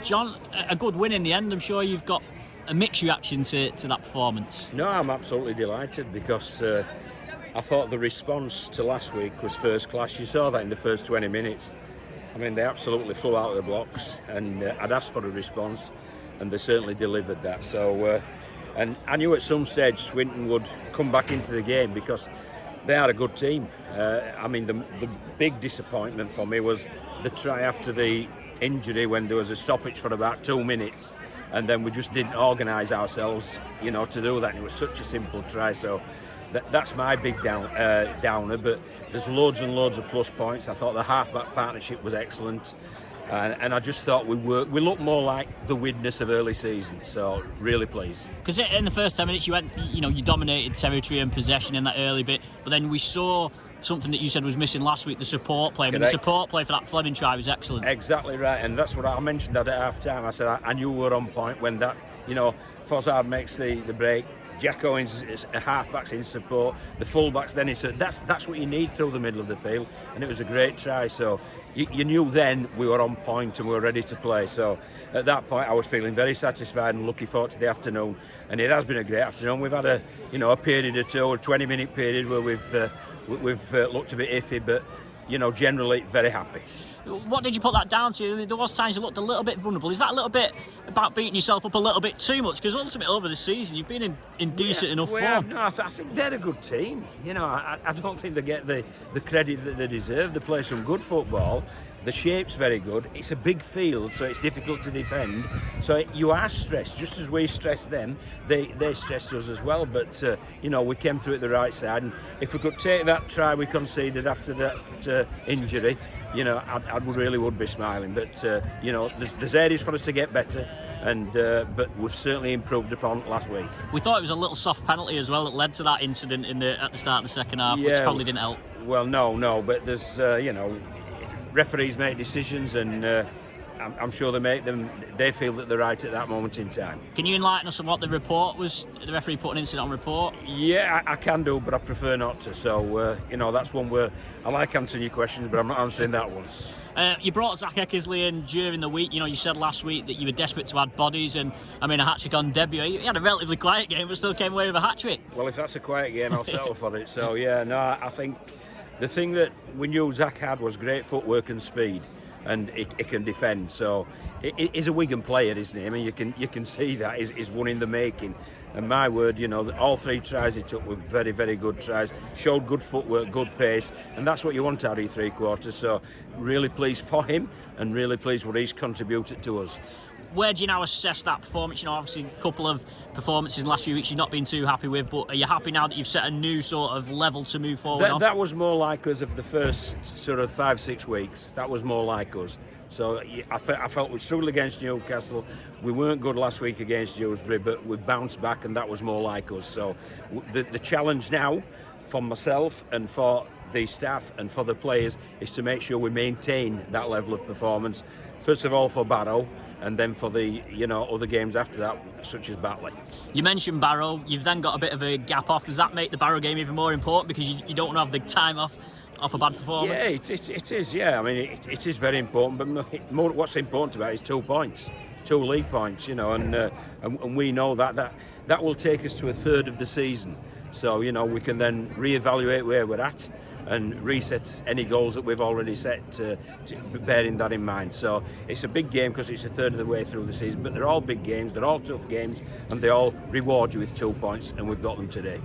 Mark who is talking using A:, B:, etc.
A: John, a good win in the end. I'm sure you've got a mixed reaction to that performance.
B: No, I'm absolutely delighted because I thought the response to last week was first class. You saw that in the first 20 minutes. I mean, they absolutely flew out of the blocks, and I'd asked for a response, and they certainly delivered that. So, and I knew at some stage Swinton would come back into the game because they are a good team. I mean, the big disappointment for me was the try after the injury when there was a stoppage for about 2 minutes, and then we just didn't organise ourselves, to do that. And it was such a simple try. So that's my big downer. But there's loads and loads of plus points. I thought the half-back partnership was excellent. And I just thought we looked more like the Widnes of early season, so really pleased.
A: Because in the first 10 minutes you dominated territory and possession in that early bit, but then we saw something that you said was missing last week, the support play. I mean, the support play for that Fleming try was excellent.
B: Exactly right, and that's what I mentioned that at half-time. I said I knew we were on point when that, Fozzard makes the break. Jack Owens is a half-back's in support, the full-back's then in support. That's what you need through the middle of the field, and it was a great try. So you knew then we were on point and we were ready to play. So at that point I was feeling very satisfied and looking forward to the afternoon, and it has been a great afternoon. We've had a period or two, a 20-minute period where we've looked a bit iffy, but generally very happy.
A: What did you put that down to? There was times you looked a little bit vulnerable. Is that a little bit about beating yourself up a little bit too much? Because ultimately over the season you've been in decent enough form.
B: No, I think they're a good team. I don't think they get the credit that they deserve. They play some good football. The shape's very good. It's a big field, so it's difficult to defend. So you are stressed, just as we stressed them. They stressed us as well. But we came through it the right side. And if we could take that try we conceded after that injury, I really would be smiling. But there's areas for us to get better, but we've certainly improved upon last week.
A: We thought it was a little soft penalty as well that led to that incident at the start of the second half, which probably didn't help.
B: Well, no, but there's referees make decisions, and I'm sure they make them. They feel that they're right at that moment in time.
A: Can you enlighten us on what the report was? The referee put an incident on report.
B: Yeah, I can do, but I prefer not to. So that's one where I like answering your questions, but I'm not answering that one.
A: You brought Zach Eckersley in during the week. You said last week that you were desperate to add bodies, and a hat-trick on debut. He had a relatively quiet game, but still came away with a hat-trick.
B: Well, if that's a quiet game, I'll settle for it. So I think the thing that we knew Zach had was great footwork and speed, and it can defend. So he's a Wigan player, isn't he? I mean, you can see that he's one in the making. And my word, all 3 tries he took were very, very good tries. Showed good footwork, good pace, and that's what you want out of your 3 quarters. So really pleased for him, and really pleased what he's contributed to us.
A: Where do you now assess that performance? Obviously a couple of performances in the last few weeks you've not been too happy with, but are you happy now that you've set a new sort of level to move forward on?
B: That was more like us of the first sort of 5-6 weeks. That was more like us. So I felt we struggled against Newcastle. We weren't good last week against Dewsbury, but we bounced back, and that was more like us. So the challenge now for myself and for the staff and for the players is to make sure we maintain that level of performance. First of all for Barrow, and then for the other games after that, such as Batley. You
A: mentioned Barrow. You've then got a bit of a gap off. Does that make the Barrow game even more important because you don't have the time off a bad performance?
B: Yeah, it is. Yeah, I mean it is very important. But more, what's important about it is 2 points, 2 league points. And we know that will take us to a third of the season. So we can then reevaluate where we're at and reset any goals that we've already set, to bearing that in mind. So it's a big game because it's a third of the way through the season, but they're all big games, they're all tough games, and they all reward you with 2 points, and we've got them today.